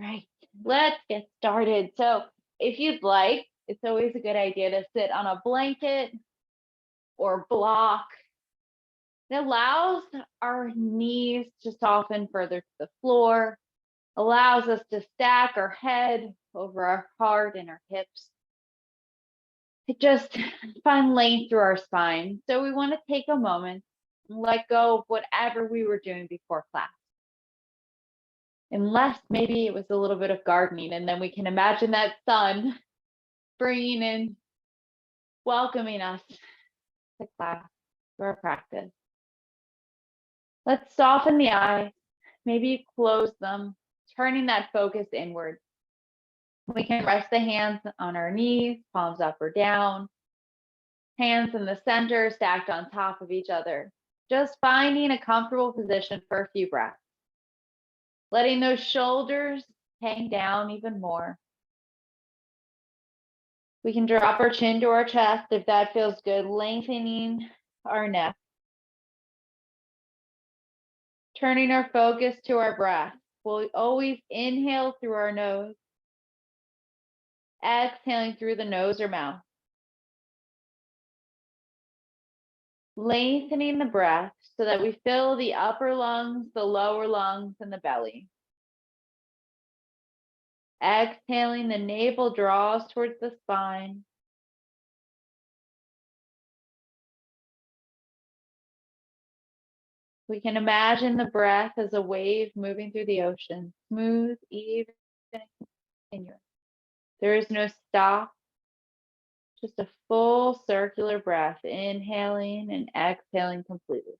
Right, let's get started. So, if you'd like, it's always a good idea to sit on a blanket or block. It allows our knees to soften further to the floor, allows us to stack our head over our heart and our hips. It just find length through our spine. So, we want to take a moment and let go of whatever we were doing before class. Unless maybe it was a little bit of gardening, and then we can imagine that sun bringing in, welcoming us to class, to our practice. Let's soften the eyes, maybe close them, turning that focus inward. We can rest the hands on our knees, palms up or down, hands in the center stacked on top of each other. Just finding a comfortable position for a few breaths. Letting those shoulders hang down even more. We can drop our chin to our chest if that feels good, lengthening our neck. Turning our focus to our breath. We'll always inhale through our nose, exhaling through the nose or mouth. Lengthening the breath so that we fill the upper lungs, the lower lungs, and the belly. Exhaling, the navel draws towards the spine. We can imagine the breath as a wave moving through the ocean, smooth, even, and continuous. There is no stop, just a full circular breath, inhaling and exhaling completely.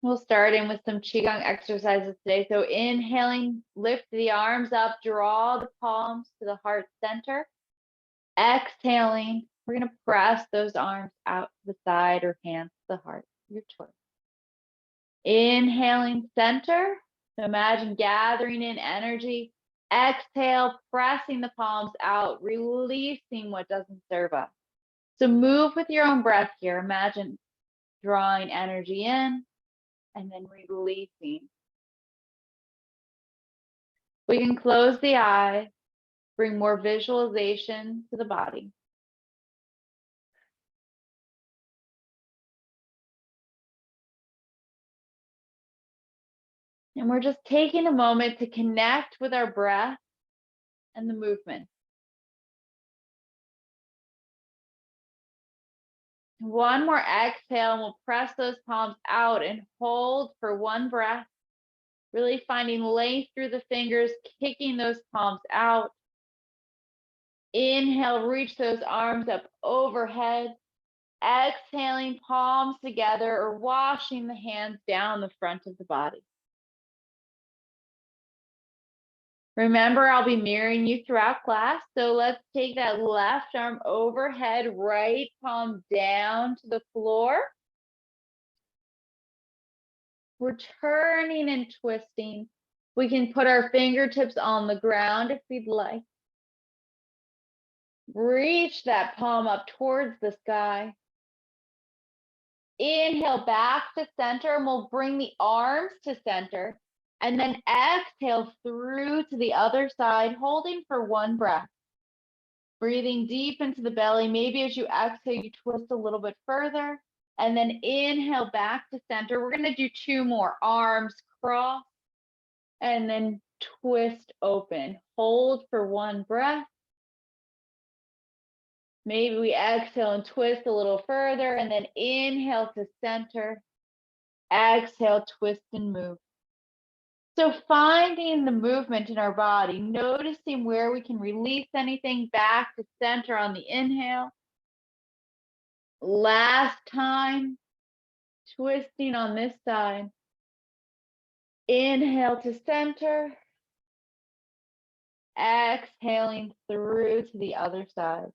We'll start in with some Qigong exercises today. So inhaling, lift the arms up, draw the palms to the heart center. Exhaling, we're going to press those arms out to the side or hands to the heart, your choice. Inhaling, center. So imagine gathering in energy. Exhale, pressing the palms out, releasing what doesn't serve us. So move with your own breath here. Imagine drawing energy in and then releasing. We can close the eyes, bring more visualization to the body. And we're just taking a moment to connect with our breath and the movement. One more exhale, and we'll press those palms out and hold for one breath. Really finding length through the fingers, kicking those palms out. Inhale, reach those arms up overhead. Exhaling, palms together or washing the hands down the front of the body. Remember, I'll be mirroring you throughout class. So let's take that left arm overhead, right palm down to the floor. We're turning and twisting. We can put our fingertips on the ground if we'd like. Reach that palm up towards the sky. Inhale back to center, and we'll bring the arms to center. And then exhale through to the other side, holding for one breath. Breathing deep into the belly. Maybe as you exhale, you twist a little bit further. And then inhale back to center. We're going to do two more. Arms cross. And then twist open. Hold for one breath. Maybe we exhale and twist a little further. And then inhale to center. Exhale, twist and move. So finding the movement in our body, noticing where we can release anything back to center on the inhale. Last time, twisting on this side. Inhale to center. Exhaling through to the other side.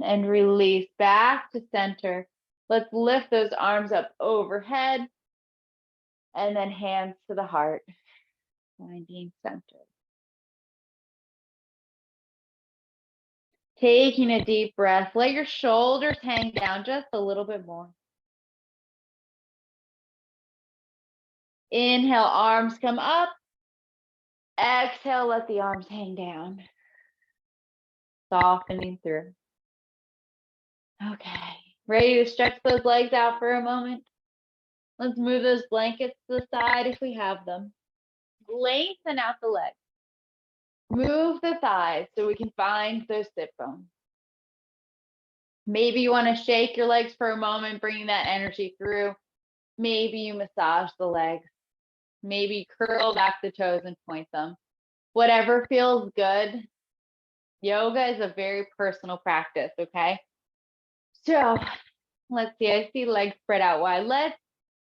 And release back to center. Let's lift those arms up overhead. And then hands to the heart, finding center. Taking a deep breath, let your shoulders hang down just a little bit more. Inhale, arms come up. Exhale, let the arms hang down. Softening through. Okay, ready to stretch those legs out for a moment? Let's move those blankets to the side if we have them. Lengthen out the legs. Move the thighs so we can find those sit bones. Maybe you want to shake your legs for a moment, bringing that energy through. Maybe you massage the legs. Maybe curl back the toes and point them. Whatever feels good. Yoga is a very personal practice, okay? So let's see, I see legs spread out wide. Let's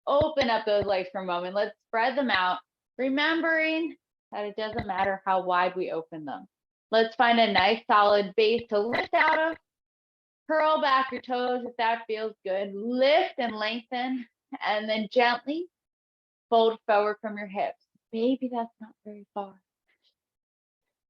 open up those legs for a moment. Let's spread them out, remembering that it doesn't matter how wide we open them. Let's find a nice solid base to lift out of. Curl back your toes if that feels good. Lift and lengthen, and then gently fold forward from your hips. Maybe that's not very far.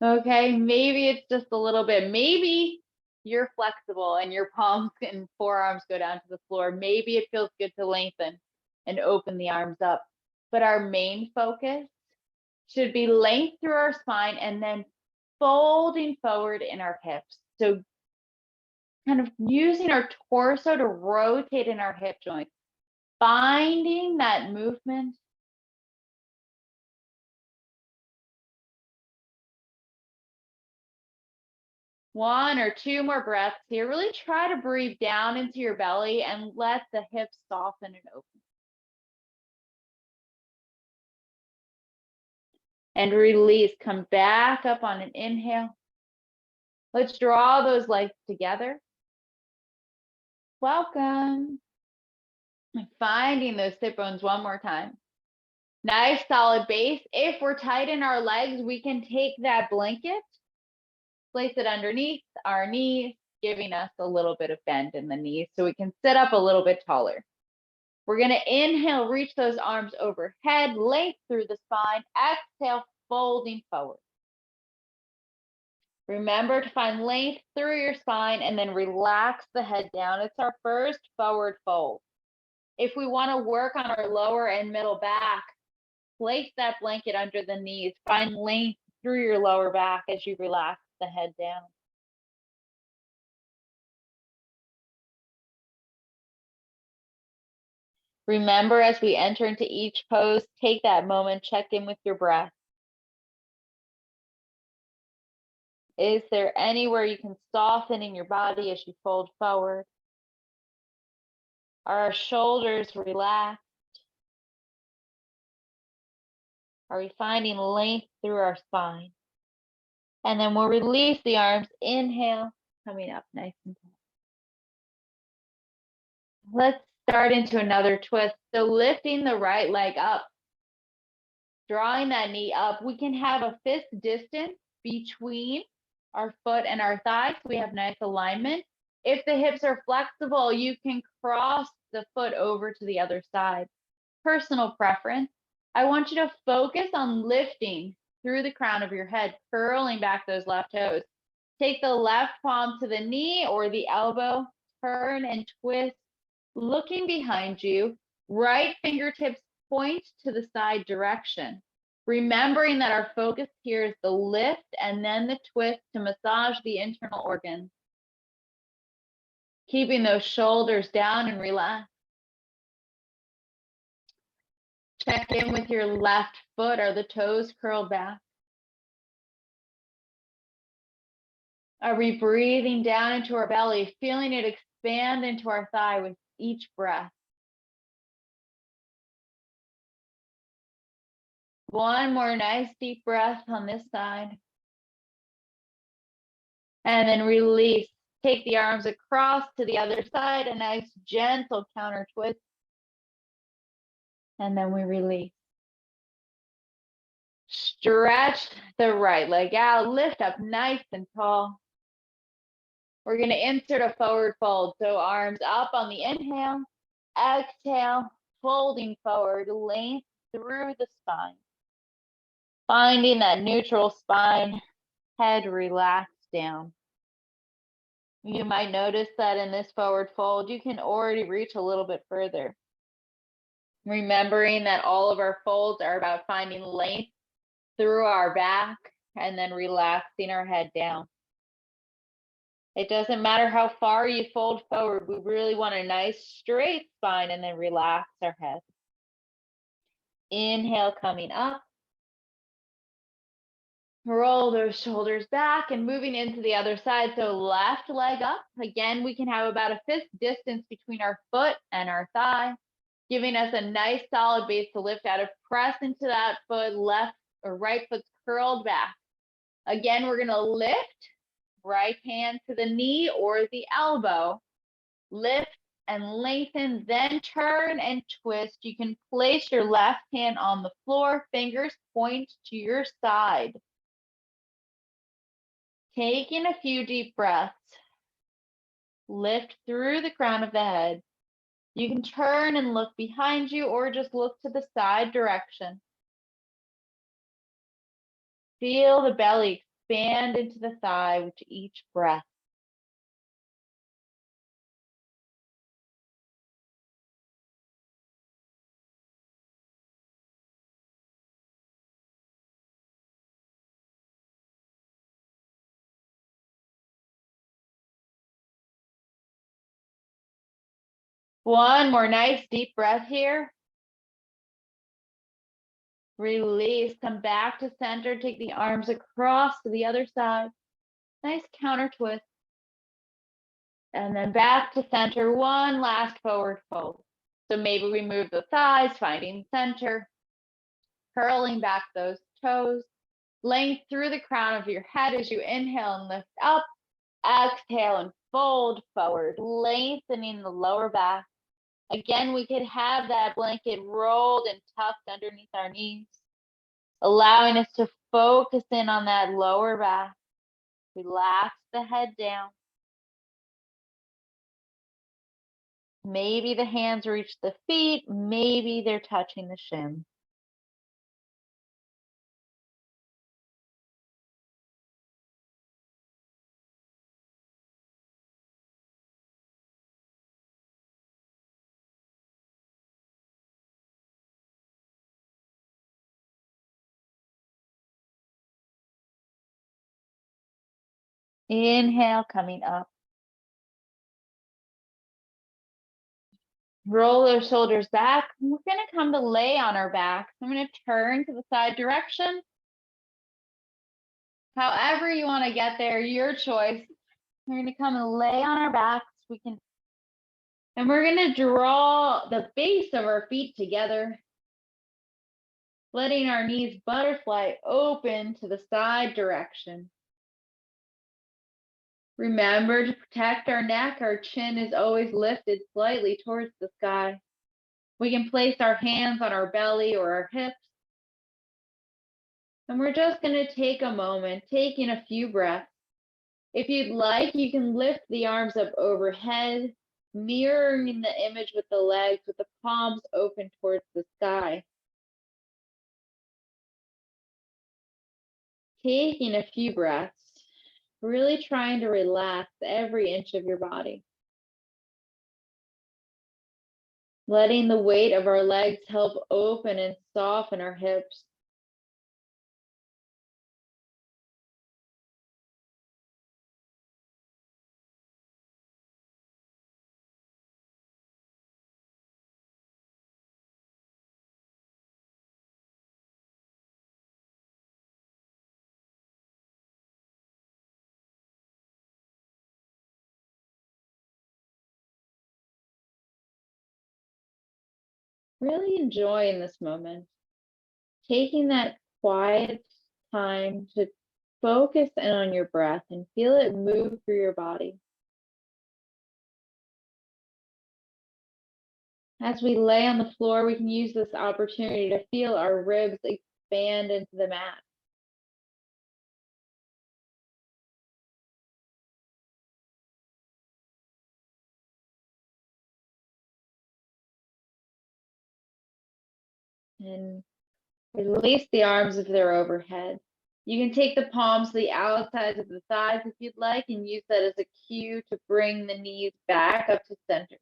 Okay, maybe it's just a little bit. Maybe you're flexible and your palms and forearms go down to the floor. Maybe it feels good to lengthen and open the arms up. But our main focus should be length through our spine and then folding forward in our hips. So kind of using our torso to rotate in our hip joints, finding that movement. One or two more breaths here. Really try to breathe down into your belly and let the hips soften and open. And release. Come back up on an inhale. Let's draw those legs together. Welcome. And finding those sit bones one more time. Nice solid base. If we're tight in our legs, we can take that blanket, place it underneath our knees, giving us a little bit of bend in the knees so we can sit up a little bit taller. We're going to inhale, reach those arms overhead, length through the spine. Exhale, folding forward. Remember to find length through your spine and then relax the head down. It's our first forward fold. If we want to work on our lower and middle back, place that blanket under the knees. Find length through your lower back as you relax the head down. Remember, as we enter into each pose, take that moment, check in with your breath. Is there anywhere you can soften in your body as you fold forward? Are our shoulders relaxed? Are we finding length through our spine? And then we'll release the arms. Inhale, coming up nice and tall. Let's start into another twist. So lifting the right leg up, drawing that knee up. We can have a fist distance between our foot and our thigh, so we have nice alignment. If the hips are flexible, you can cross the foot over to the other side. Personal preference. I want you to focus on lifting through the crown of your head, curling back those left toes. Take the left palm to the knee or the elbow, turn and twist, looking behind you. Right fingertips point to the side direction. Remembering that our focus here is the lift and then the twist to massage the internal organs. Keeping those shoulders down and relaxed. Check in with your left foot. Are the toes curled back? Are we breathing down into our belly, feeling it expand into our thigh with each breath? One more nice deep breath on this side. And then release. Take the arms across to the other side, a nice gentle counter twist. And then we release. Stretch the right leg out, lift up nice and tall. We're going to insert a forward fold. So arms up on the inhale, exhale, folding forward, length through the spine. Finding that neutral spine, head relaxed down. You might notice that in this forward fold, you can already reach a little bit further. Remembering that all of our folds are about finding length through our back and then relaxing our head down. It doesn't matter how far you fold forward. We really want a nice straight spine and then relax our head. Inhale, coming up. Roll those shoulders back and moving into the other side. So left leg up. Again, we can have about a fifth distance between our foot and our thigh, giving us a nice solid base to lift out of. Press into that foot, left or right foot's curled back. Again, we're going to lift, right hand to the knee or the elbow. Lift and lengthen, then turn and twist. You can place your left hand on the floor, fingers point to your side. Taking a few deep breaths, lift through the crown of the head. You can turn and look behind you or just look to the side direction. Feel the belly expand into the thigh with each breath. One more nice deep breath here. Release, come back to center, take the arms across to the other side. Nice counter twist. And then back to center, one last forward fold. So maybe we move the thighs, finding center, curling back those toes. Length through the crown of your head as you inhale and lift up. Exhale and fold forward, lengthening the lower back. Again, we could have that blanket rolled and tucked underneath our knees, allowing us to focus in on that lower back. Relax the head down. Maybe the hands reach the feet, maybe they're touching the shins. Inhale, coming up. Roll those shoulders back. We're going to come to lay on our backs. I'm going to turn to the side direction. However you want to get there, your choice. We're going to come and lay on our backs. And we're going to draw the base of our feet together, letting our knees butterfly open to the side direction. Remember to protect our neck. Our chin is always lifted slightly towards the sky. We can place our hands on our belly or our hips. And we're just going to take a moment, taking a few breaths. If you'd like, you can lift the arms up overhead, mirroring the image with the legs, with the palms open towards the sky. Taking a few breaths, really trying to relax every inch of your body. Letting the weight of our legs help open and soften our hips. Really enjoying this moment. Taking that quiet time to focus in on your breath and feel it move through your body. As we lay on the floor, we can use this opportunity to feel our ribs expand into the mat. And release the arms if they're overhead. You can take the palms to the outsides of the thighs if you'd like and use that as a cue to bring the knees back up to center.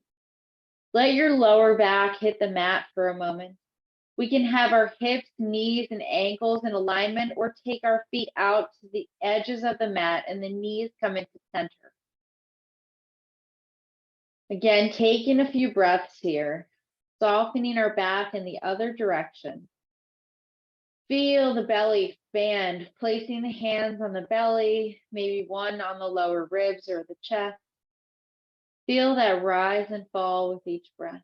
Let your lower back hit the mat for a moment. We can have our hips, knees, and ankles in alignment or take our feet out to the edges of the mat and the knees come into center. Again, taking a few breaths here, softening our back in the other direction. Feel the belly expand, placing the hands on the belly, maybe one on the lower ribs or the chest. Feel that rise and fall with each breath.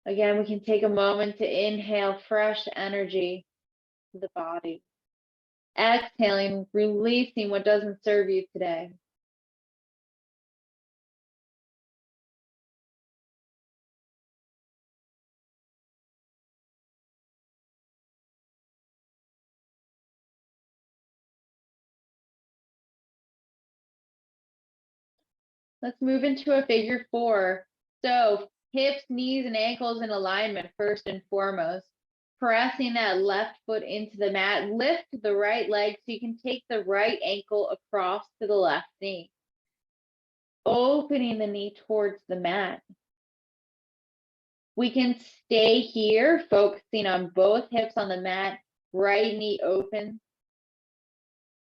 Again, we can take a moment to inhale fresh energy to the body. Exhaling, releasing what doesn't serve you today. Let's move into a figure 4. So hips, knees, and ankles in alignment first and foremost. Pressing that left foot into the mat. Lift the right leg so you can take the right ankle across to the left knee. Opening the knee towards the mat. We can stay here, focusing on both hips on the mat, right knee open.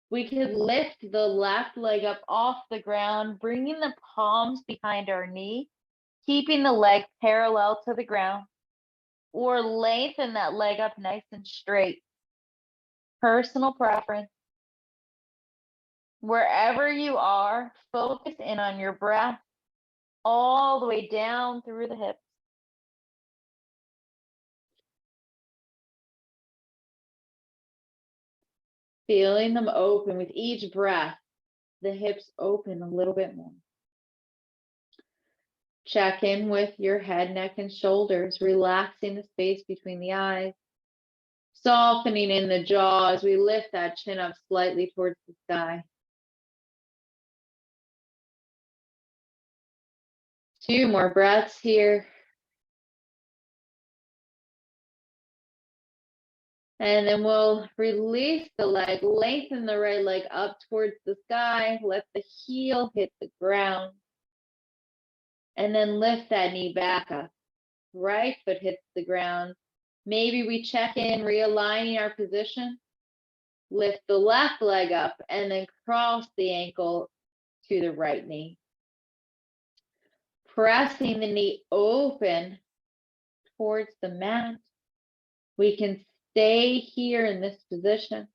We could lift the left leg up off the ground, bringing the palms behind our knee, keeping the leg parallel to the ground, or lengthen that leg up nice and straight. Personal preference. Wherever you are, focus in on your breath all the way down through the hips. Feeling them open with each breath, the hips open a little bit more. Check in with your head, neck, and shoulders, relaxing the space between the eyes, softening in the jaw as we lift that chin up slightly towards the sky. 2 more breaths here. And then we'll release the leg, lengthen the right leg up towards the sky, let the heel hit the ground, and then lift that knee back up. Right foot hits the ground. Maybe we check in, realigning our position, lift the left leg up, and then cross the ankle to the right knee. Pressing the knee open towards the mat. We can stay here in this position.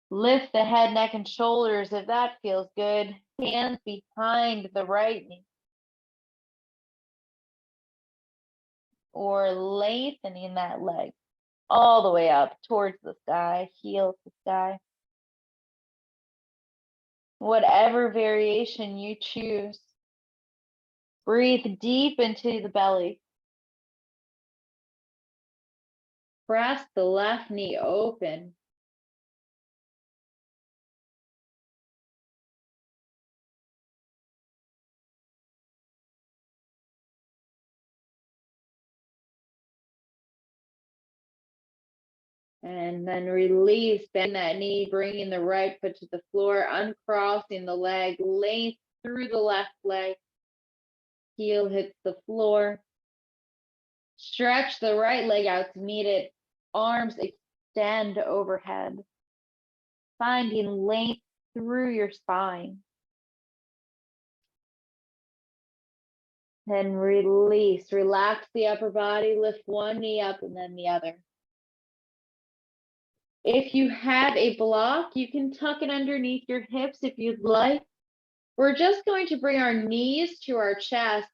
Lift the head, neck, and shoulders if that feels good. Hands behind the right knee. Or lengthening that leg all the way up towards the sky, heel to sky. Whatever variation you choose. Breathe deep into the belly. Press the left knee open. And then release, bend that knee, bringing the right foot to the floor, uncrossing the leg, length through the left leg. Heel hits the floor. Stretch the right leg out to meet it. Arms extend overhead. Finding length through your spine. Then release. Relax the upper body. Lift one knee up and then the other. If you have a block, you can tuck it underneath your hips if you'd like. We're just going to bring our knees to our chest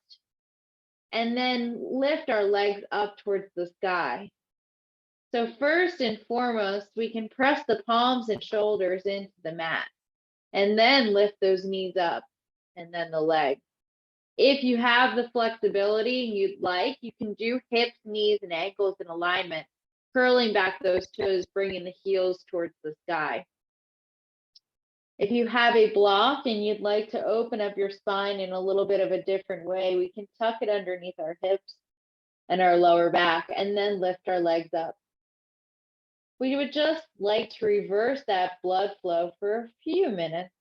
and then lift our legs up towards the sky. So first and foremost, we can press the palms and shoulders into the mat and then lift those knees up and then the legs. If you have the flexibility and you'd like, you can do hips, knees, and ankles in alignment, curling back those toes, bringing the heels towards the sky. If you have a block and you'd like to open up your spine in a little bit of a different way, we can tuck it underneath our hips and our lower back, and then lift our legs up. We would just like to reverse that blood flow for a few minutes.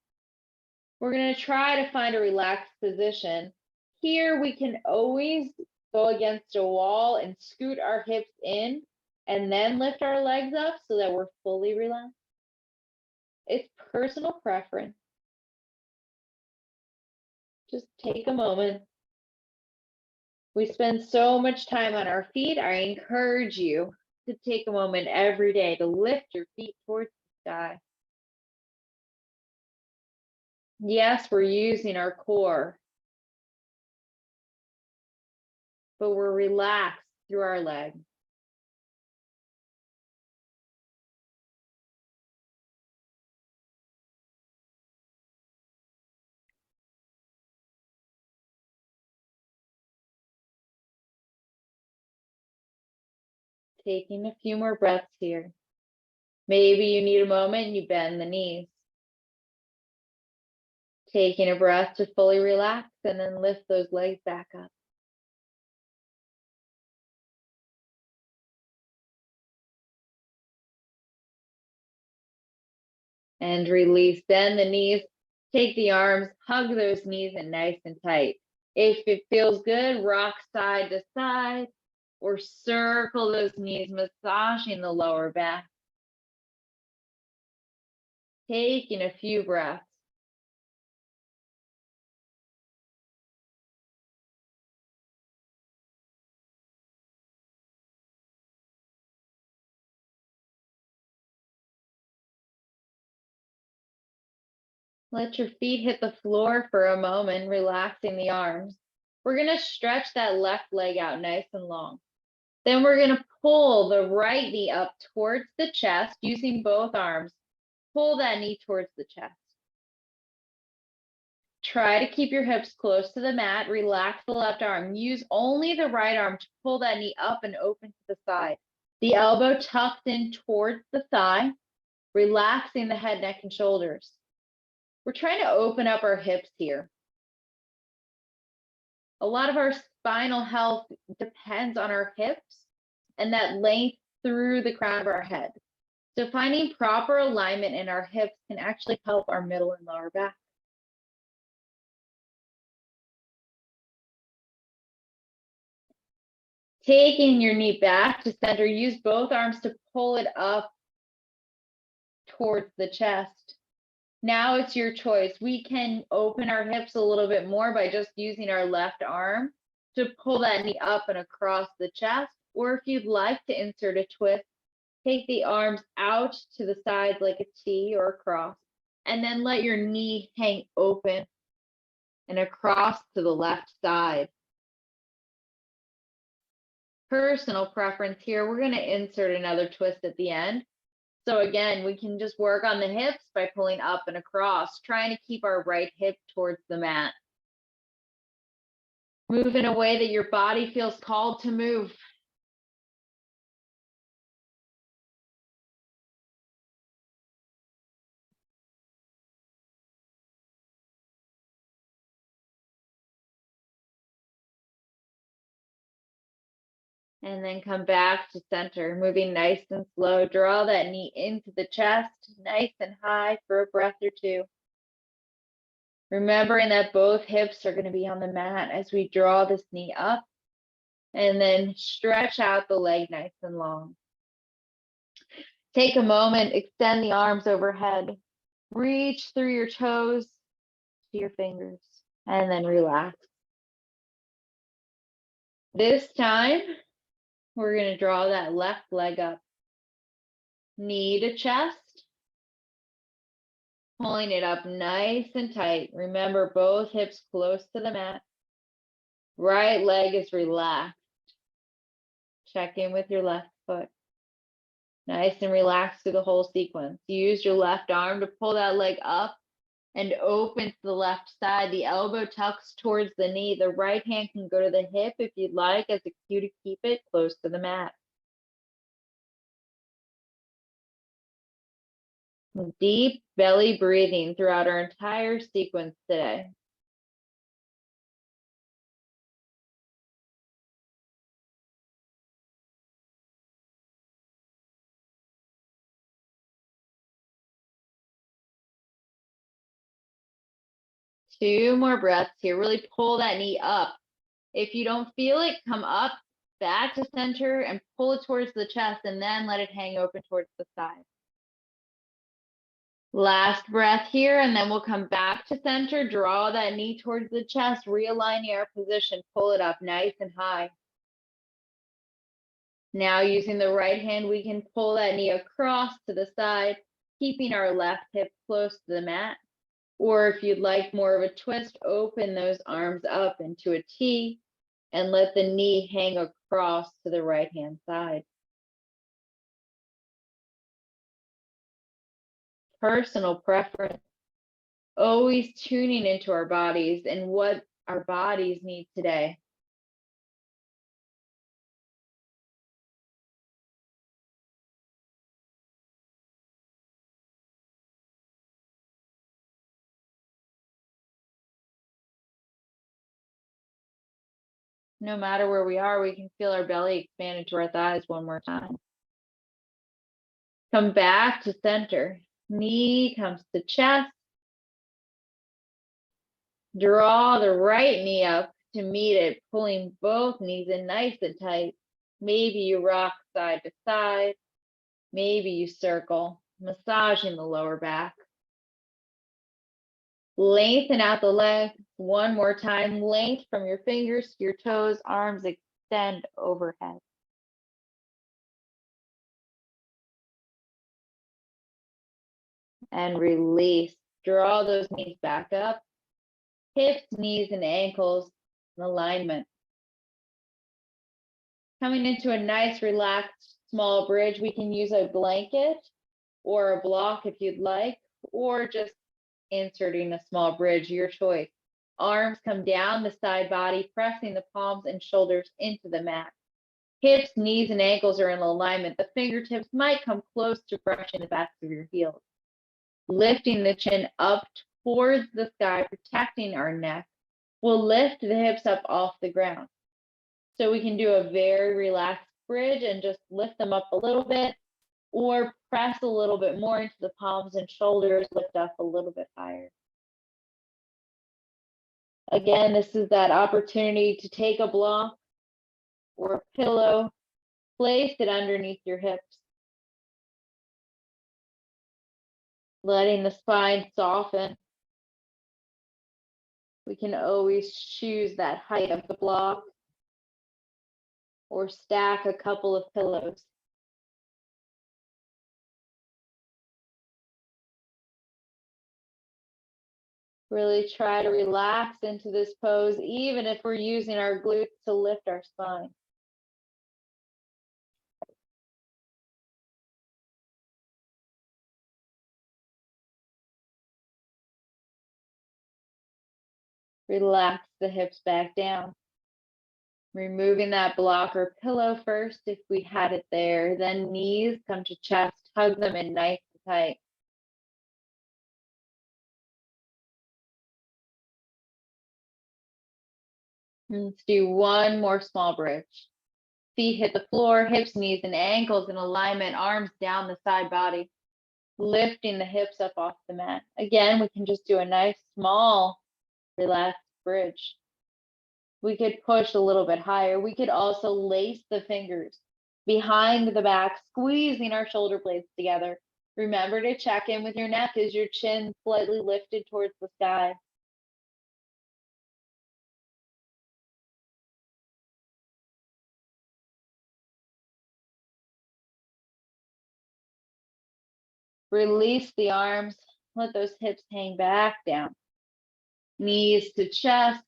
We're going to try to find a relaxed position. Here we can always go against a wall and scoot our hips in and then lift our legs up so that we're fully relaxed. It's personal preference. Just take a moment. We spend so much time on our feet. I encourage you to take a moment every day to lift your feet towards the sky. Yes, we're using our core, but we're relaxed through our legs. Taking a few more breaths here. Maybe you need a moment and you bend the knees. Taking a breath to fully relax and then lift those legs back up. And release. Bend the knees. Take the arms, hug those knees in nice and tight. If it feels good, rock side to side or circle those knees, massaging the lower back. Taking a few breaths. Let your feet hit the floor for a moment, relaxing the arms. We're going to stretch that left leg out nice and long. Then we're going to pull the right knee up towards the chest using both arms. Pull that knee towards the chest. Try to keep your hips close to the mat. Relax the left arm. Use only the right arm to pull that knee up and open to the side. The elbow tucked in towards the thigh, relaxing the head, neck, and shoulders. We're trying to open up our hips here. A lot of our spinal health depends on our hips and that length through the crown of our head. So finding proper alignment in our hips can actually help our middle and lower back. Taking your knee back to center, use both arms to pull it up towards the chest. Now it's your choice. We can open our hips a little bit more by just using our left arm to pull that knee up and across the chest. Or if you'd like to insert a twist, take the arms out to the sides like a T or a cross, and then let your knee hang open and across to the left side. Personal preference here, we're going to insert another twist at the end. So again, we can just work on the hips by pulling up and across, trying to keep our right hip towards the mat. Move in a way that your body feels called to move. And then come back to center, moving nice and slow. Draw that knee into the chest, nice and high for a breath or two. Remembering that both hips are going to be on the mat as we draw this knee up, and then stretch out the leg nice and long. Take a moment, extend the arms overhead, reach through your toes to your fingers, and then relax. This time, we're going to draw that left leg up, knee to chest, pulling it up nice and tight. Remember, both hips close to the mat. Right leg is relaxed. Check in with your left foot. Nice and relaxed through the whole sequence. Use your left arm to pull that leg up and open to the left side. The elbow tucks towards the knee. The right hand can go to the hip if you'd like as a cue to keep it close to the mat. Deep belly breathing throughout our entire sequence today. 2 more breaths here. Really pull that knee up. If you don't feel it, come up, back to center, and pull it towards the chest, and then let it hang open towards the side. Last breath here, and then we'll come back to center. Draw that knee towards the chest, realigning our position. Pull it up nice and high. Now using the right hand, we can pull that knee across to the side, keeping our left hip close to the mat. Or if you'd like more of a twist, open those arms up into a T and let the knee hang across to the right hand side. Personal preference. Always tuning into our bodies and what our bodies need today. No matter where we are, we can feel our belly expand into our thighs one more time. Come back to center. Knee comes to chest. Draw the right knee up to meet it, pulling both knees in nice and tight. Maybe you rock side to side. Maybe you circle, massaging the lower back. Lengthen out the legs one more time. Length from your fingers to your toes, arms extend overhead. And release. Draw those knees back up. Hips, knees, and ankles in alignment. Coming into a nice, relaxed, small bridge, we can use a blanket or a block if you'd like, or just inserting a small bridge, your choice. Arms come down the side body, pressing the palms and shoulders into the mat. Hips, knees, and ankles are in alignment. The fingertips might come close to brushing the backs of your heels. Lifting the chin up towards the sky, protecting our neck. We'll lift the hips up off the ground. So we can do a very relaxed bridge and just lift them up a little bit, or press a little bit more into the palms and shoulders, lift up a little bit higher. Again, this is that opportunity to take a block or a pillow, place it underneath your hips, letting the spine soften. We can always choose that height of the block or stack a couple of pillows. Really try to relax into this pose, even if we're using our glutes to lift our spine. Relax the hips back down. Removing that block or pillow first if we had it there. Then knees come to chest, hug them in nice and tight. Let's do one more small bridge. Feet hit the floor, hips, knees, and ankles in alignment, arms down the side body, lifting the hips up off the mat. Again, we can just do a nice, small, relaxed bridge. We could push a little bit higher. We could also lace the fingers behind the back, squeezing our shoulder blades together. Remember to check in with your neck. Is your chin slightly lifted towards the sky? Release the arms. Let those hips hang back down. Knees to chest,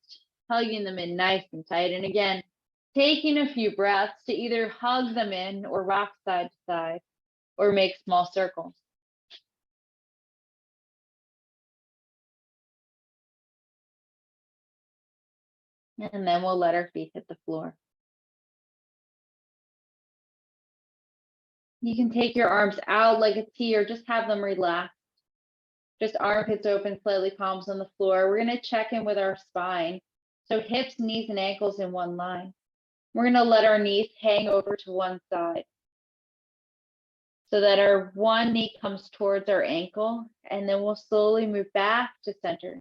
hugging them in nice and tight. And again, taking a few breaths to either hug them in or rock side to side or make small circles. And then we'll let our feet hit the floor. You can take your arms out like a T or just have them relaxed. Just armpits open, slightly palms on the floor. We're going to check in with our spine. So hips, knees, and ankles in one line. We're going to let our knees hang over to one side so that our one knee comes towards our ankle, and then we'll slowly move back to center.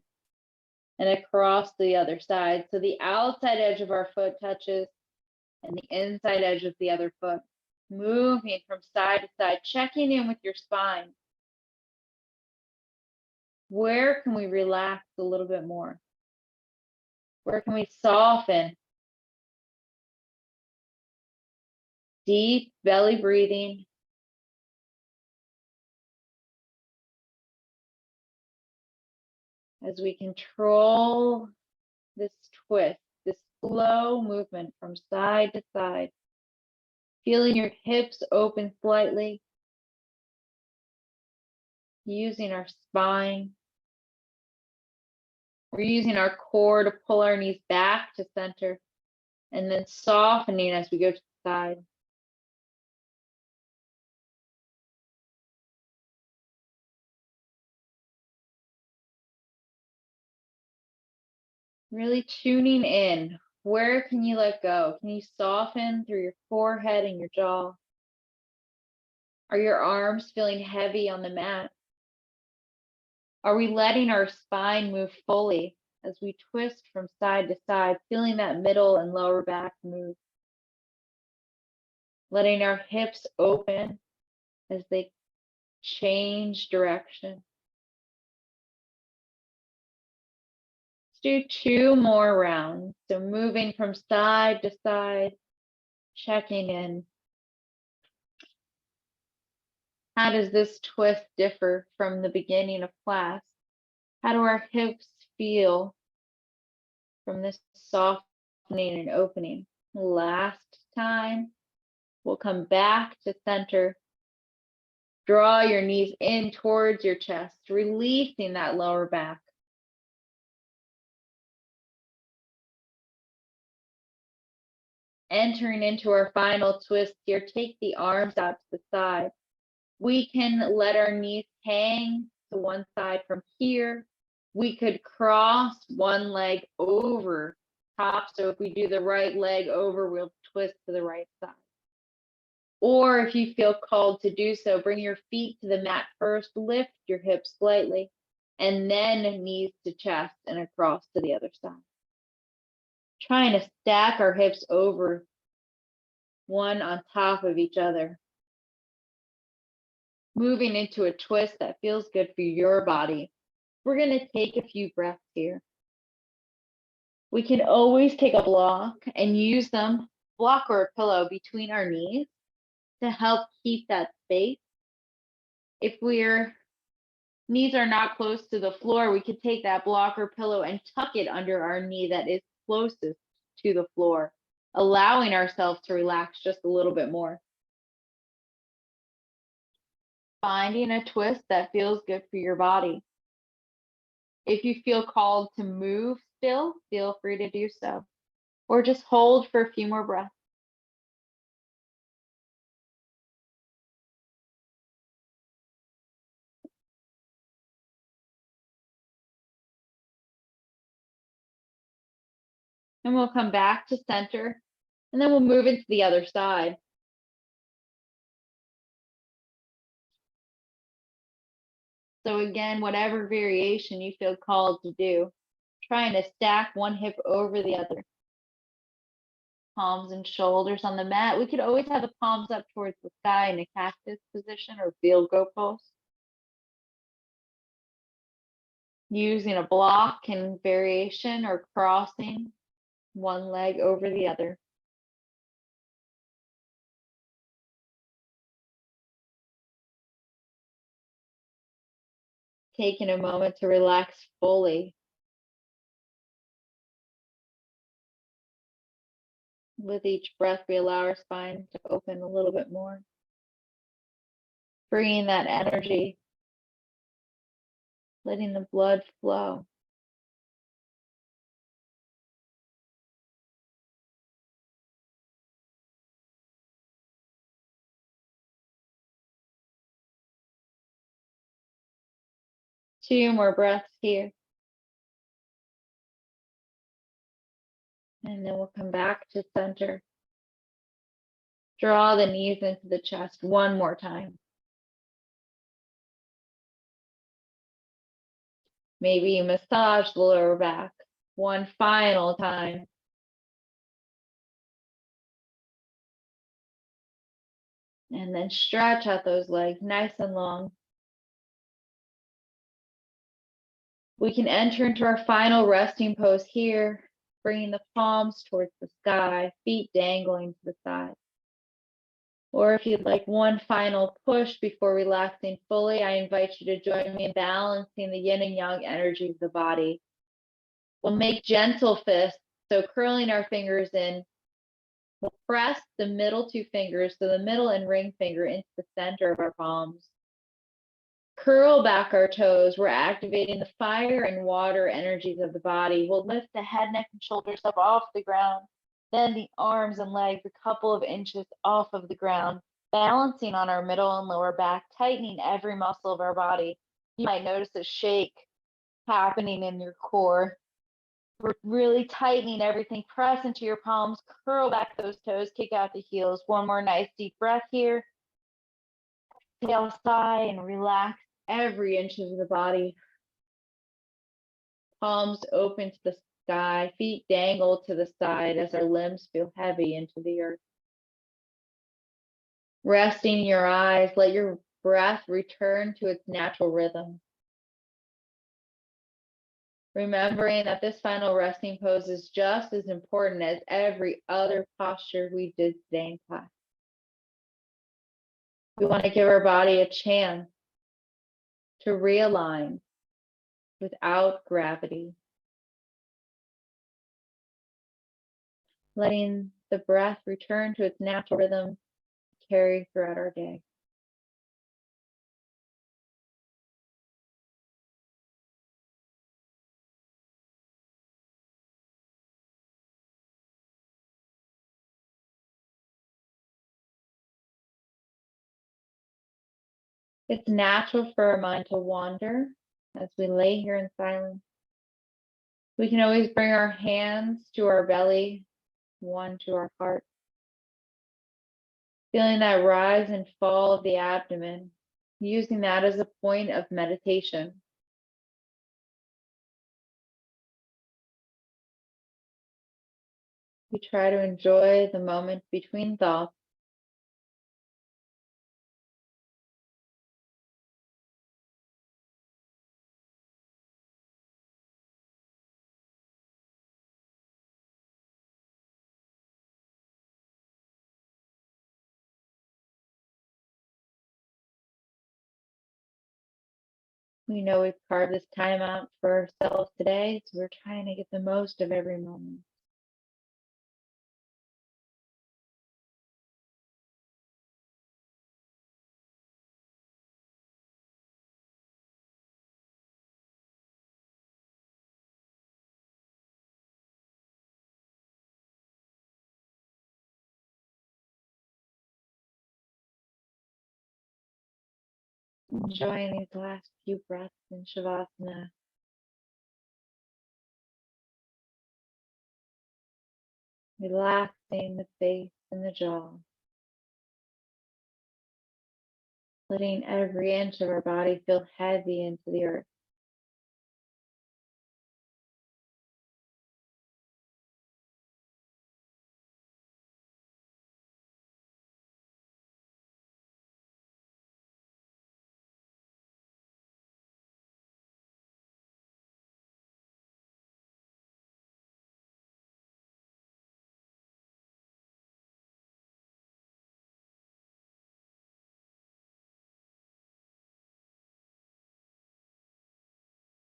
and across the other side. So the outside edge of our foot touches and the inside edge of the other foot. Moving from side to side, checking in with your spine. Where can we relax a little bit more? Where can we soften? Deep belly breathing. As we control this twist, this slow movement from side to side. Feeling your hips open slightly. Using our spine. We're using our core to pull our knees back to center. And then softening as we go to the side. Really tuning in. Where can you let go? Can you soften through your forehead and your jaw? Are your arms feeling heavy on the mat? Are we letting our spine move fully as we twist from side to side, feeling that middle and lower back move? Letting our hips open as they change direction. Do 2 more rounds. So moving from side to side, checking in. How does this twist differ from the beginning of class? How do our hips feel from this softening and opening? Last time, we'll come back to center. Draw your knees in towards your chest, releasing that lower back. Entering into our final twist here, take the arms out to the side. We can let our knees hang to one side from here. We could cross one leg over top. So if we do the right leg over, we'll twist to the right side. Or if you feel called to do so, bring your feet to the mat first, lift your hips slightly, and then knees to chest and across to the other side. Trying to stack our hips over one on top of each other. Moving into a twist that feels good for your body. We're going to take a few breaths here. We can always take a block and use them, block or a pillow between our knees to help keep that space. If our knees are not close to the floor, we could take that block or pillow and tuck it under our knee that is closest to the floor, allowing ourselves to relax just a little bit more. Finding a twist that feels good for your body. If you feel called to move still, feel free to do so, or just hold for a few more breaths. And we'll come back to center, and then we'll move into the other side. So again, whatever variation you feel called to do, trying to stack one hip over the other. Palms and shoulders on the mat. We could always have the palms up towards the sky in a cactus position or field goal pose. Using a block in variation or crossing one leg over the other. Taking a moment to relax fully. With each breath, we allow our spine to open a little bit more. Bringing that energy, letting the blood flow. Two more breaths here. And then we'll come back to center. Draw the knees into the chest one more time. Maybe you massage the lower back one final time. And then stretch out those legs nice and long. We can enter into our final resting pose here, bringing the palms towards the sky, feet dangling to the side. Or if you'd like one final push before relaxing fully, I invite you to join me in balancing the yin and yang energy of the body. We'll make gentle fists, so curling our fingers in. We'll press the middle two fingers, so the middle and ring finger, into the center of our palms. Curl back our toes. We're activating the fire and water energies of the body. We'll lift the head, neck, and shoulders up off the ground. Then the arms and legs a couple of inches off of the ground, balancing on our middle and lower back, tightening every muscle of our body. You might notice a shake happening in your core. We're really tightening everything. Press into your palms, curl back those toes, kick out the heels. One more nice deep breath here. Exhale, sigh, and relax every inch of the body. Palms open to the sky, feet dangle to the side as our limbs feel heavy into the earth. Resting your eyes, let your breath return to its natural rhythm. Remembering that this final resting pose is just as important as every other posture we did today in class. We want to give our body a chance to realign without gravity. Letting the breath return to its natural rhythm, carry throughout our day. It's natural for our mind to wander as we lay here in silence. We can always bring our hands to our belly, one to our heart. Feeling that rise and fall of the abdomen, using that as a point of meditation. We try to enjoy the moment between thoughts. We know we've carved this time out for ourselves today, so we're trying to get the most of every moment. Enjoying these last few breaths in Shavasana. Relaxing the face and the jaw. Letting every inch of our body feel heavy into the earth.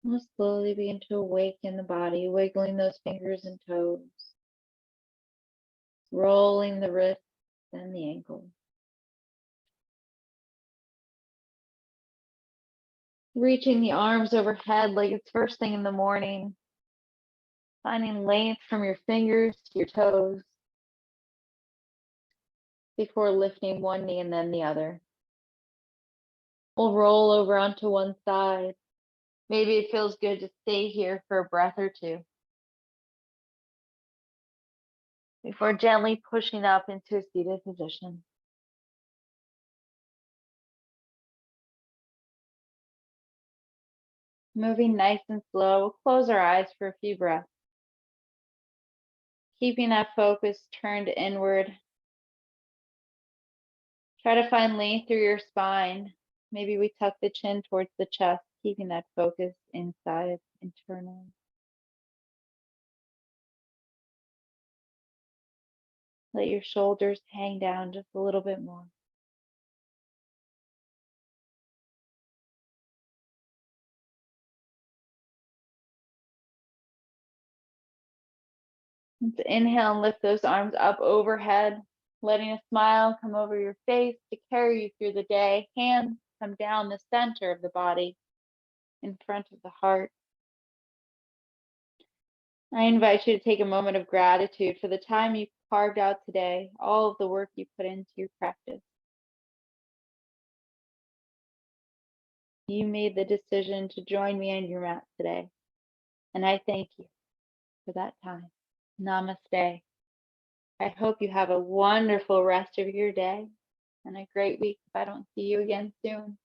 We'll slowly begin to awaken the body, wiggling those fingers and toes, rolling the wrists and the ankles. Reaching the arms overhead like it's first thing in the morning. Finding length from your fingers to your toes before lifting one knee and then the other. We'll roll over onto one side. Maybe it feels good to stay here for a breath or two before gently pushing up into a seated position. Moving nice and slow, we'll close our eyes for a few breaths. Keeping that focus turned inward. Try to find length through your spine. Maybe we tuck the chin towards the chest, keeping that focus inside, internal. Let your shoulders hang down just a little bit more. Let's inhale and lift those arms up overhead, letting a smile come over your face to carry you through the day. Hands come down the center of the body, in front of the heart. I invite you to take a moment of gratitude for the time you carved out today, all of the work you put into your practice. You made the decision to join me on your mat today, and I thank you for that time. Namaste. I hope you have a wonderful rest of your day and a great week if I don't see you again soon.